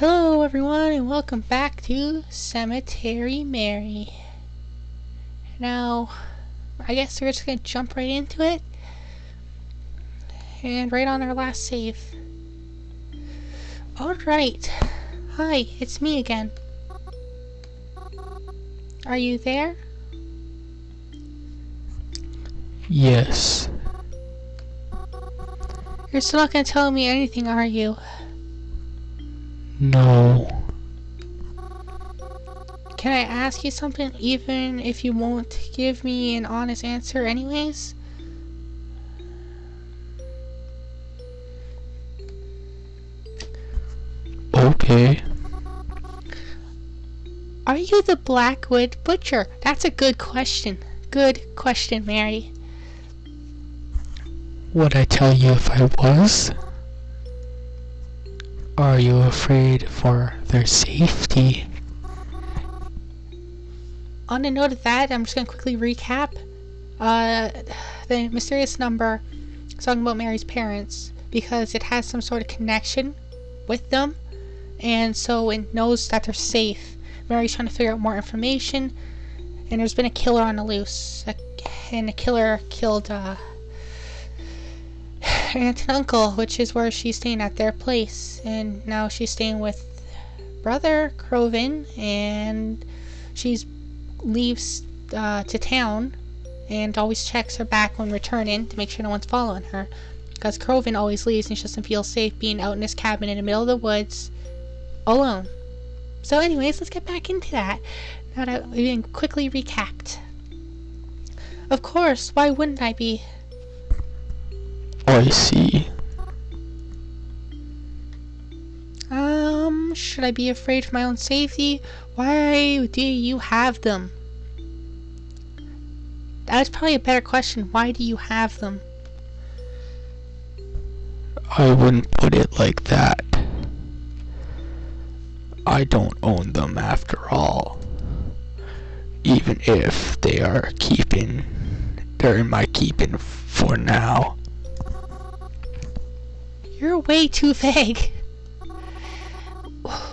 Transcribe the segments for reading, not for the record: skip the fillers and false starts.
Hello everyone and welcome back to Cemetery Mary. Now, I guess we're just gonna jump right into it. And right on our last save. Alright. Hi, it's me again. Are you there? Yes. You're still not gonna tell me anything, are you? No. Can I ask you something even if you won't give me an honest answer anyways? Okay. Are you the Blackwood Butcher? That's a good question. Good question, Mary. Would I tell you if I was? Are you afraid for their safety? On a note of that, I'm just going to quickly recap. The mysterious number is talking about Mary's parents because it has some sort of connection with them, and so it knows that they're safe. Mary's trying to figure out more information, and there's been a killer on the loose, and the killer killed aunt and uncle, which is where she's staying at their place, and now she's staying with brother Crovin, and she's leaves to town and always checks her back when returning to make sure no one's following her, because Crovin always leaves and she doesn't feel safe being out in his cabin in the middle of the woods alone. So anyways, let's get back into that now that we've been quickly recapped. Of course, why wouldn't I be? I see. Should I be afraid for my own safety? Why do you have them? That's probably a better question. Why do you have them? I wouldn't put it like that. I don't own them after all. Even if they're in my keeping for now. You're way too vague.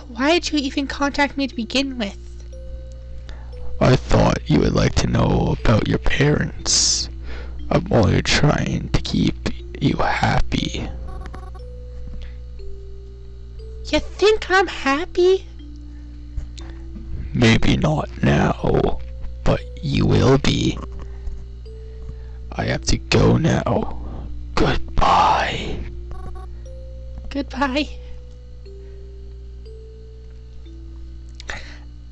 Why did you even contact me to begin with? I thought you would like to know about your parents. I'm only trying to keep you happy. You think I'm happy? Maybe not now, but you will be. I have to go now. Goodbye. Goodbye.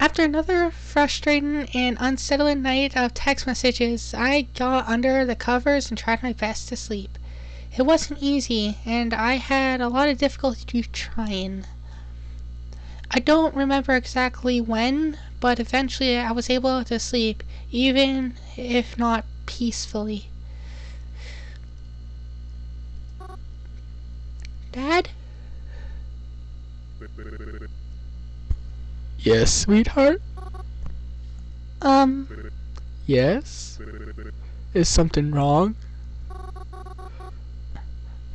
After another frustrating and unsettling night of text messages, I got under the covers and tried my best to sleep. It wasn't easy, and I had a lot of difficulty trying. I don't remember exactly when, but eventually I was able to sleep, even if not peacefully. Dad? Yes, sweetheart? Yes? Is something wrong?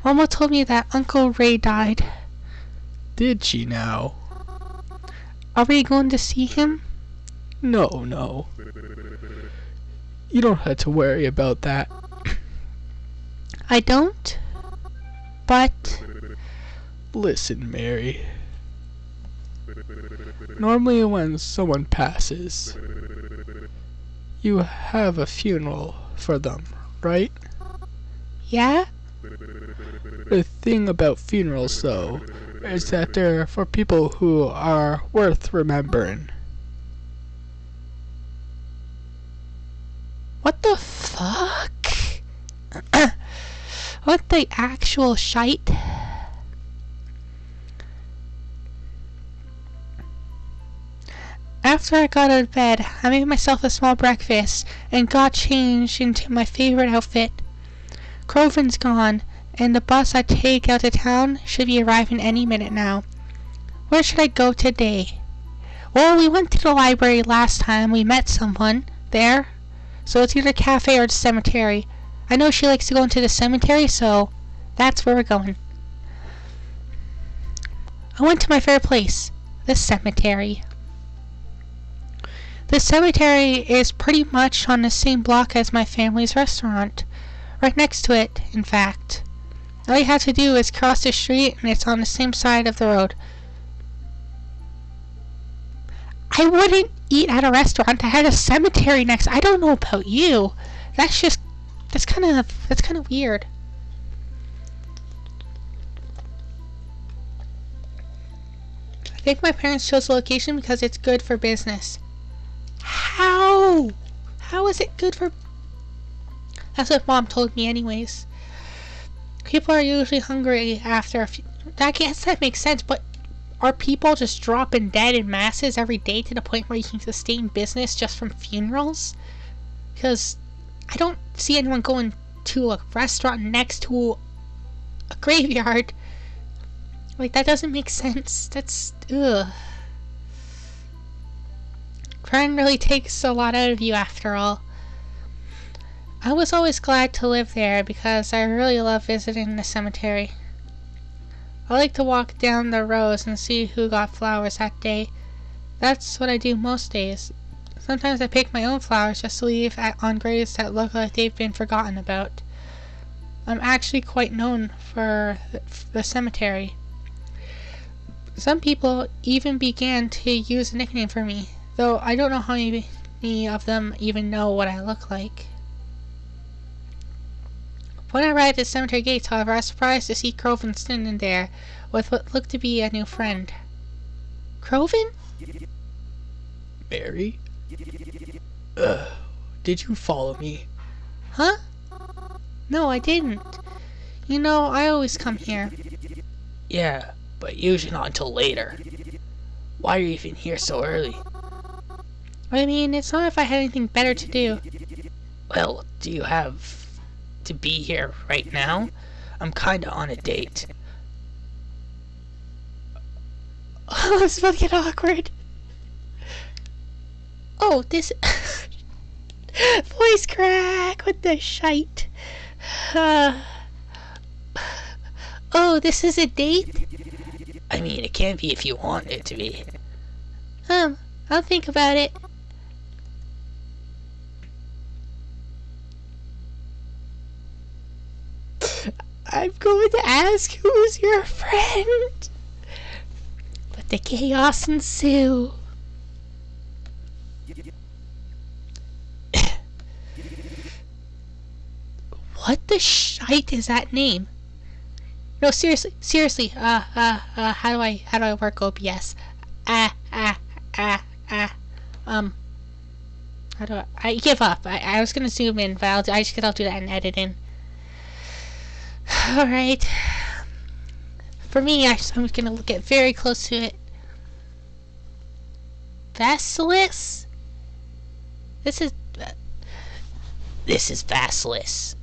Mama told me that Uncle Ray died. Did she now? Are we going to see him? No. You don't have to worry about that. I don't? But... Listen, Mary. Normally when someone passes, you have a funeral for them, right? Yeah? The thing about funerals, though, is that they're for people who are worth remembering. What the fuck? What the actual shite? After I got out of bed, I made myself a small breakfast and got changed into my favorite outfit. Crovin's gone, and the bus I take out of town should be arriving any minute now. Where should I go today? Well, we went to the library last time. We met someone there, so it's either a cafe or the cemetery. I know she likes to go into the cemetery, so that's where we're going. I went to my favorite place, the cemetery. The cemetery is pretty much on the same block as my family's restaurant. Right next to it, in fact. All you have to do is cross the street and it's on the same side of the road. I wouldn't eat at a restaurant that had a cemetery next. I don't know about you. That's kind of weird. I think my parents chose the location because it's good for business. How? How is it good for... That's what Mom told me anyways. People are usually hungry after a few... I guess that makes sense, but are people just dropping dead in masses every day to the point where you can sustain business just from funerals? Because I don't see anyone going to a restaurant next to a graveyard. Like, that doesn't make sense. That's... ugh. Crime really takes a lot out of you after all. I was always glad to live there because I really love visiting the cemetery. I like to walk down the rows and see who got flowers that day. That's what I do most days. Sometimes I pick my own flowers just to leave on graves that look like they've been forgotten about. I'm actually quite known for the cemetery. Some people even began to use a nickname for me, though I don't know how many of them even know what I look like. When I arrived at the cemetery gates, however, I was surprised to see Crovin standing there with what looked to be a new friend. Crovin? Mary? Did you follow me? Huh? No, I didn't. You know, I always come here. Yeah, but usually not until later. Why are you even here so early? I mean, it's not if I had anything better to do. Well, do you have to be here right now? I'm kinda on a date. Oh, it's about to get awkward. Oh, this... voice crack! What the shite? Oh, this is a date? I mean, it can be if you want it to be. I'll think about it. I'm going to ask who's your friend. But the chaos ensue. What the shite is that name? No, seriously, how do I work OBS? How do I give up. I was gonna zoom in, but I'll do that in editing. Alright. For me, I'm gonna get very close to it. Vasilis? This is Vasilis.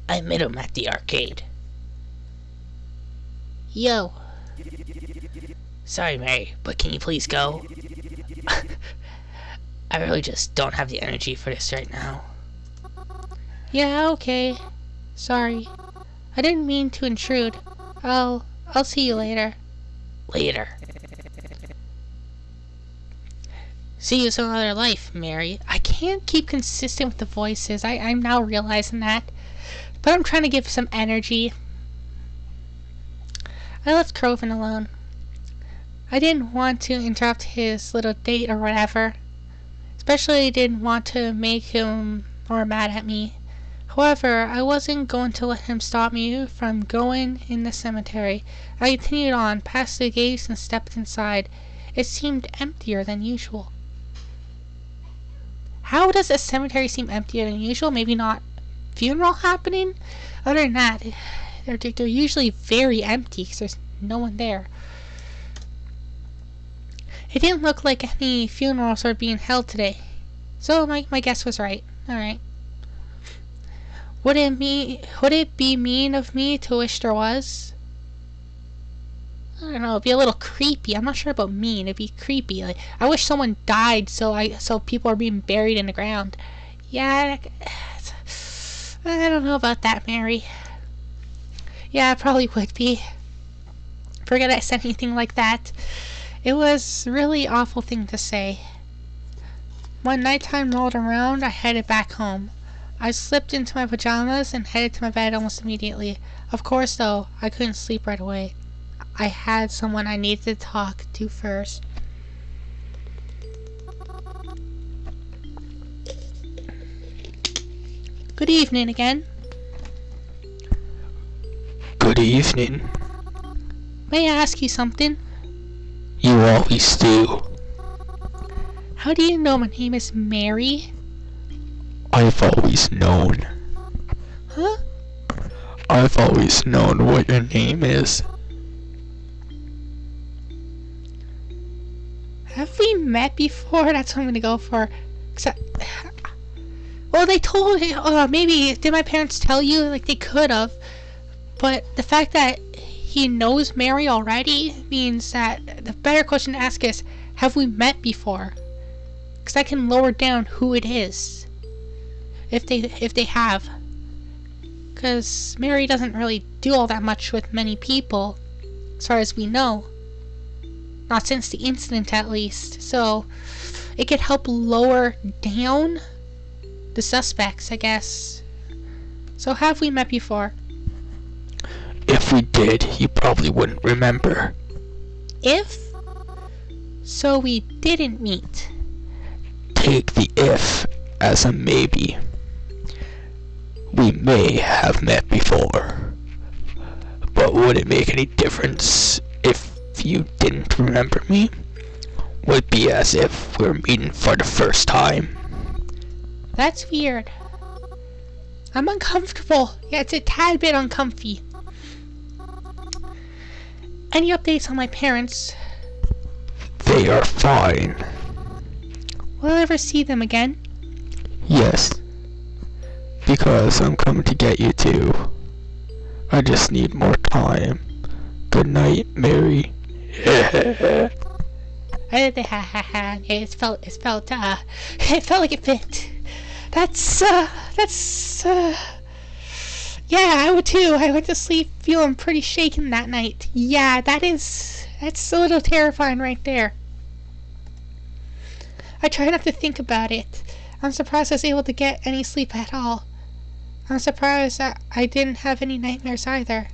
I met him at the arcade. Yo. Sorry, Mary, but can you please go? I really just don't have the energy for this right now. Yeah, okay. Sorry. I didn't mean to intrude. I'll see you later. Later. See you some other life, Mary. I can't keep consistent with the voices. I'm now realizing that. But I'm trying to give some energy. I left Crovin alone. I didn't want to interrupt his little date or whatever. Especially didn't want to make him more mad at me. However, I wasn't going to let him stop me from going in the cemetery. I continued on, past the gates and stepped inside. It seemed emptier than usual. How does a cemetery seem emptier than usual? Maybe not funeral happening? Other than that, they're usually very empty because there's no one there. It didn't look like any funerals were being held today. So my guess was right. Alright. Would it be mean of me to wish there was? I don't know, it'd be a little creepy. I'm not sure about mean, it'd be creepy. Like, I wish someone died so people are being buried in the ground. Yeah, I don't know about that, Mary. Yeah, it probably would be. Forget I said anything like that. It was a really awful thing to say. When nighttime rolled around, I headed back home. I slipped into my pajamas and headed to my bed almost immediately. Of course, though, I couldn't sleep right away. I had someone I needed to talk to first. Good evening again. Good evening. May I ask you something? You always do. How do you know my name is Mary? I've always known. Huh? I've always known what your name is. Have we met before? That's what I'm gonna go for. Well, they told me. Maybe did my parents tell you? Like they could have, but the fact that he knows Mary already means that the better question to ask is, have we met before? Because that can lower down who it is. If they have. Because Mary doesn't really do all that much with many people, as far as we know. Not since the incident, at least. So, it could help lower down the suspects, I guess. So, have we met before? If we did, you probably wouldn't remember. If? So, we didn't meet. Take the if as a maybe. We may have met before. But would it make any difference if you didn't remember me? Would be as if we're meeting for the first time. That's weird. I'm uncomfortable. Yeah, it's a tad bit uncomfy. Any updates on my parents? They are fine. Will I ever see them again? Yes. Because I'm coming to get you too. I just need more time. Good night, Mary. It felt like it fit. Yeah, I would too. I went to sleep feeling pretty shaken that night. Yeah, that's a little terrifying right there. I try not to think about it. I'm surprised I was able to get any sleep at all. I'm surprised that I didn't have any nightmares either.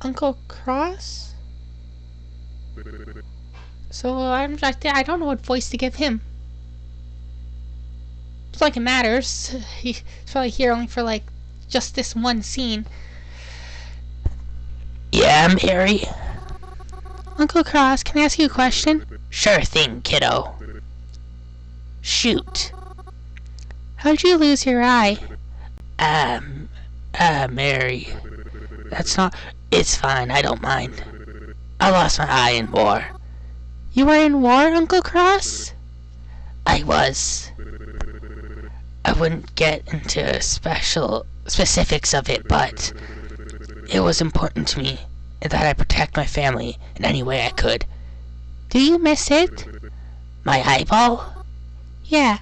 Uncle Cross? So I don't know what voice to give him. It's not like it matters. He's probably here only for like just this one scene. Yeah, Mary? Uncle Cross, can I ask you a question? Sure thing, kiddo. Shoot. How'd you lose your eye? Mary. It's fine, I don't mind. I lost my eye in war. You were in war, Uncle Cross? I was. I wouldn't get into specifics of it, but it was important to me that I protect my family in any way I could. Do you miss it? My eyeball? Yeah.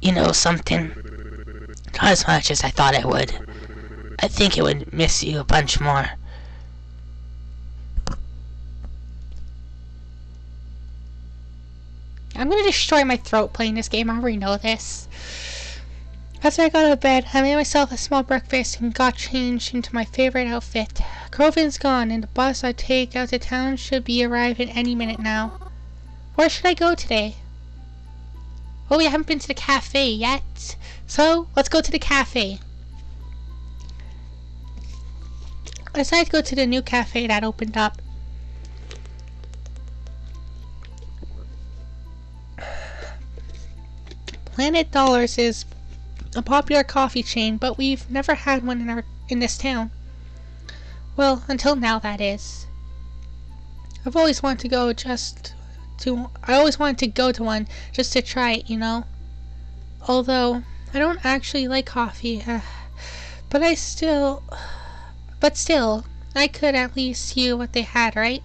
You know something? Not as much as I thought I would. I think it would miss you a bunch more. I'm gonna destroy my throat playing this game. I already know this. After I got out of bed, I made myself a small breakfast and got changed into my favorite outfit. Crovin's gone, and the bus I take out to town should be arriving any minute now. Where should I go today? Oh, we haven't been to the cafe yet. So, let's go to the cafe. I decided to go to the new cafe that opened up. Planet Dollars is a popular coffee chain, but we've never had one in this town. Well, until now, that is. I always wanted to go to one just to try it, you know. Although I don't actually like coffee, but still, I could at least hear what they had, right?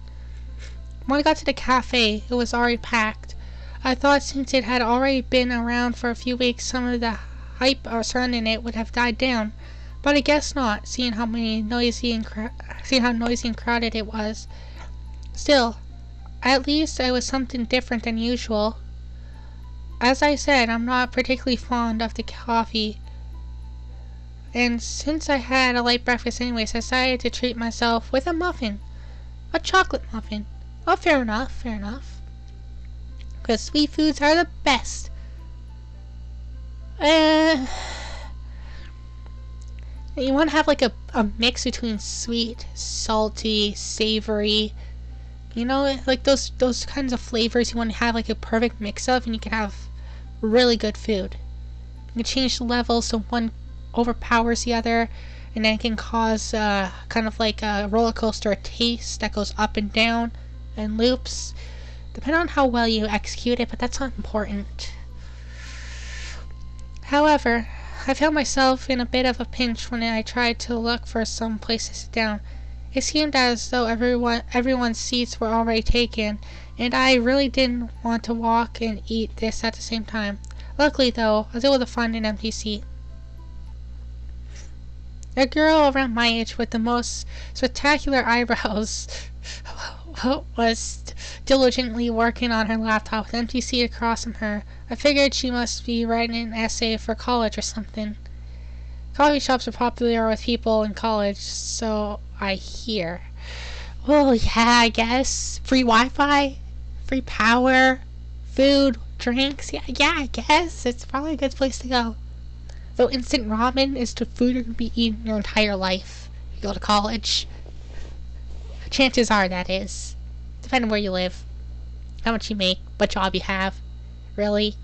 When I got to the cafe, it was already packed. I thought since it had already been around for a few weeks, some of the hype surrounding it would have died down, but I guess not, seeing how noisy and crowded it was. Still, at least it was something different than usual. As I said, I'm not particularly fond of the coffee, and since I had a light breakfast anyways, I decided to treat myself with a muffin. A chocolate muffin. Oh, fair enough, fair enough. Because sweet foods are the best. You want to have like a mix between sweet, salty, savory. You know, like those kinds of flavors you want to have like a perfect mix of, and you can have really good food. You can change the levels so one overpowers the other, and then it can cause kind of like a roller coaster taste that goes up and down and loops, depending on how well you execute it, but that's not important. However, I found myself in a bit of a pinch when I tried to look for some place to sit down. It seemed as though everyone's seats were already taken, and I really didn't want to walk and eat this at the same time. Luckily, though, I was able to find an empty seat. A girl around my age with the most spectacular eyebrows was diligently working on her laptop with an empty seat across from her. I figured she must be writing an essay for college or something. Coffee shops are popular with people in college, so I hear. Well, yeah, I guess. Free Wi-Fi, free power, food, drinks. Yeah, I guess. It's probably a good place to go. Though instant ramen is the food you're going to be eating your entire life. You go to college. Chances are that is. Depending on where you live. How much you make. What job you have. Really.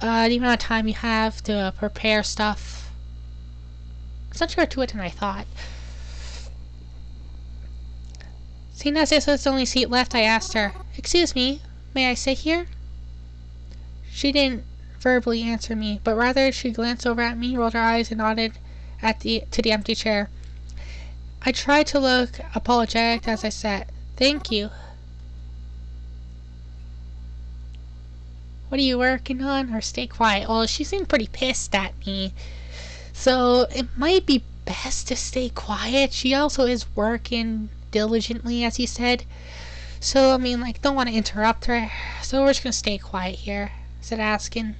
The amount of time you have to prepare stuff. It's not sure to it than I thought. Seeing as this was the only seat left, I asked her, "Excuse me, may I sit here?" She didn't verbally answer me, but rather she glanced over at me, rolled her eyes, and nodded to the empty chair. I tried to look apologetic as I sat. "Thank you." "What are you working on?" Or "Stay quiet." Well, she seemed pretty pissed at me, so it might be best to stay quiet. She also is working diligently, as he said. So, I mean, like, don't want to interrupt her. So we're just gonna stay quiet here, instead of asking.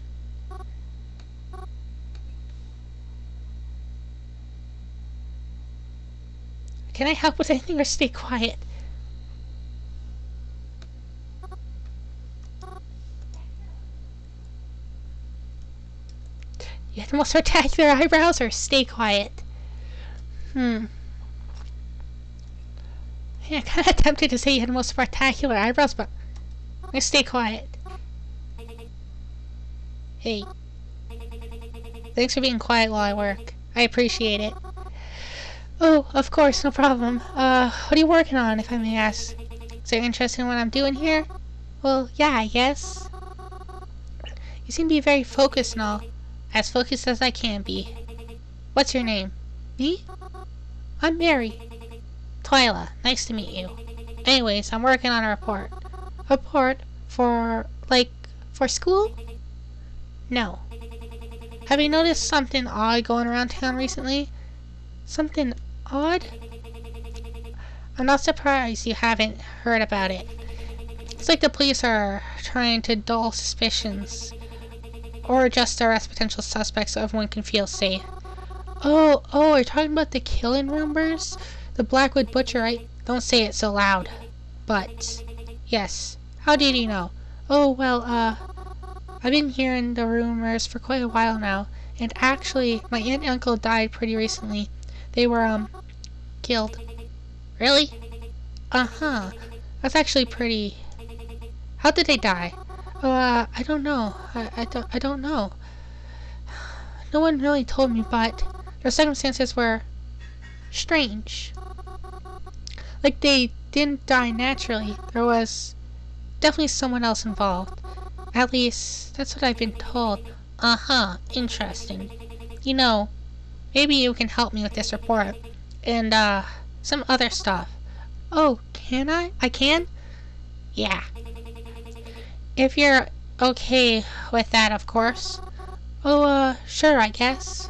Can I help with anything or stay quiet? You have the most spectacular eyebrows or stay quiet? Yeah, I'm kind of tempted to say you had the most spectacular eyebrows, but I'm gonna stay quiet. Hey. Thanks for being quiet while I work. I appreciate it. Oh, of course, no problem. What are you working on, if I may ask? Is there interest in what I'm doing here? Well, yeah, I guess. You seem to be very focused and all. As focused as I can be. What's your name? Me? I'm Mary. Twyla, nice to meet you. Anyways, I'm working on a report. A report? For school? No. Have you noticed something odd going around town recently? Something odd? I'm not surprised you haven't heard about it. It's like the police are trying to dull suspicions. Or just arrest potential suspects so everyone can feel safe. Oh, you're talking about the killing rumors? The Blackwood Butcher, right? Don't say it so loud. But, yes. How did you know? Oh, well, I've been hearing the rumors for quite a while now. And actually, my aunt and uncle died pretty recently. They were, killed. Really? Uh-huh. That's actually pretty... How did they die? I don't know. I don't know. No one really told me, but their circumstances were strange. Like they didn't die naturally. There was definitely someone else involved. At least, that's what I've been told. Uh-huh, interesting. You know, maybe you can help me with this report. And, some other stuff. Oh, can I? I can? Yeah. If you're okay with that, of course. Oh, sure, I guess.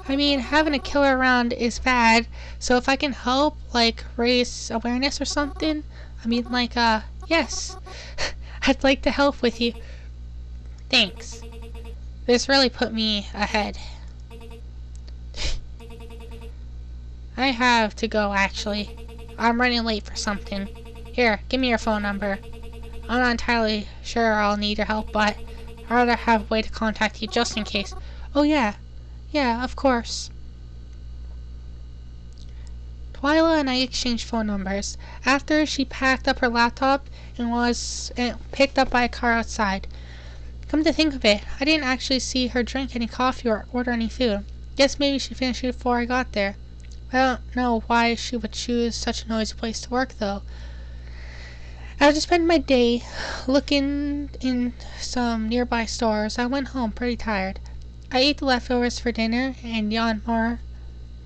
I mean, having a killer around is bad, so if I can help, like, raise awareness or something, I mean, like, yes. I'd like to help with you. Thanks. This really put me ahead. I have to go, actually. I'm running late for something. Here, give me your phone number. I'm not entirely sure I'll need your help, but I'd rather have a way to contact you just in case. Oh, yeah. Yeah, of course. Twyla and I exchanged phone numbers. After, she packed up her laptop and was picked up by a car outside. Come to think of it, I didn't actually see her drink any coffee or order any food. Guess maybe she finished it before I got there. I don't know why she would choose such a noisy place to work, though. After spending my day looking in some nearby stores, I went home pretty tired. I ate the leftovers for dinner and yawned more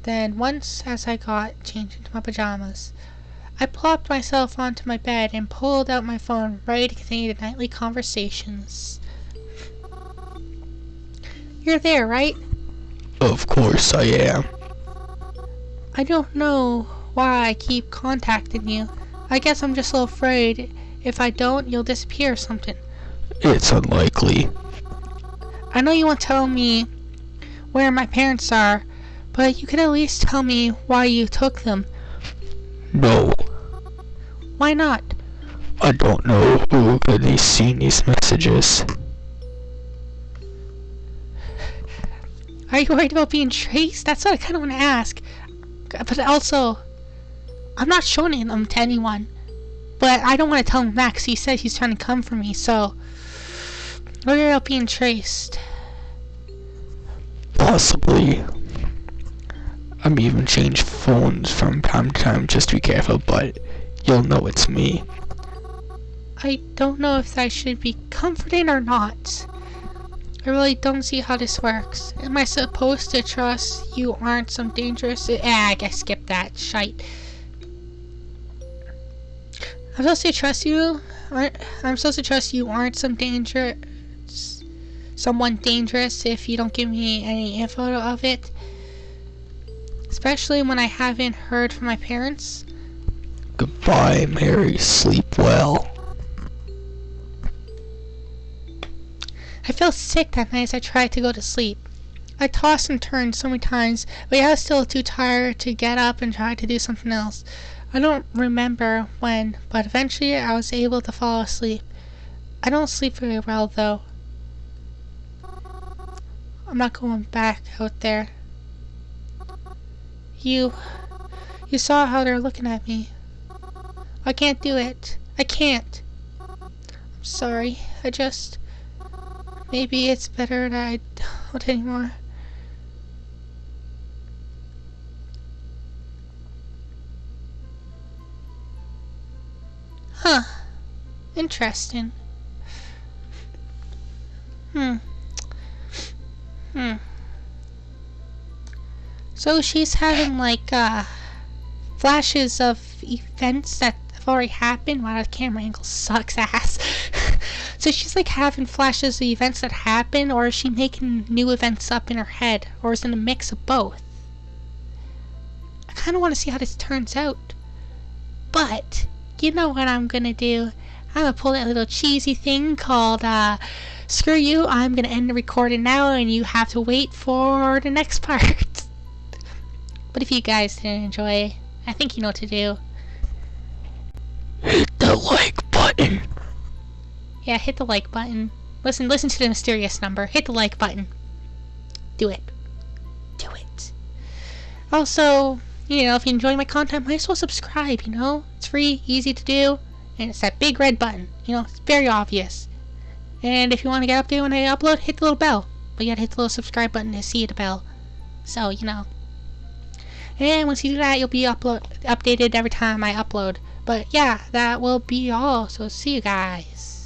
than once as I got changed into my pajamas. I plopped myself onto my bed and pulled out my phone, ready to continue the nightly conversations. You're there, right? Of course I am. I don't know why I keep contacting you. I guess I'm just so afraid if I don't, you'll disappear or something. It's unlikely. I know you won't tell me where my parents are, but you could at least tell me why you took them. No, Why not? I don't know who could be seeing these messages. Are you worried about being traced? That's what I kind of want to ask. But also, I'm not showing them to anyone. But I don't want to tell him that because he said he's trying to come for me, so... Worried about being traced. Possibly. I'm even change phones from time to time just to be careful, but you'll know it's me. I don't know if I should be comforting or not. I really don't see how this works. Am I supposed to trust you aren't some dangerous... I guess skip that. Shite. I'm supposed to trust you... I'm supposed to trust you aren't some someone dangerous if you don't give me any info of it. Especially when I haven't heard from my parents. Goodbye, Mary. Sleep well. I felt sick that night as I tried to go to sleep. I tossed and turned so many times, but I was still too tired to get up and try to do something else. I don't remember when, but eventually I was able to fall asleep. I don't sleep very well, though. I'm not going back out there. You saw how they're looking at me. I can't do it. I can't. I'm sorry. Maybe it's better that I don't anymore. Huh. Interesting. So she's having like flashes of events that have already happened. Wow, the camera angle sucks ass. So she's like having flashes of events that happen, or is she making new events up in her head, or is it a mix of both? I kind of want to see how this turns out. But you know what I'm gonna do? I'm gonna pull that little cheesy thing called screw you, I'm gonna end the recording now and you have to wait for the next part. But if you guys didn't enjoy, I think you know what to do. Hit the like button. Yeah, hit the like button. Listen to the mysterious number. Hit the like button. Do it. Do it. Also, you know, if you enjoy my content, might as well subscribe, you know? It's free, easy to do, and it's that big red button. You know, it's very obvious. And if you want to get updated when I upload, hit the little bell. But you gotta hit the little subscribe button to see the bell. So, you know. And once you do that, you'll be updated every time I upload. But yeah, that will be all. So see you guys.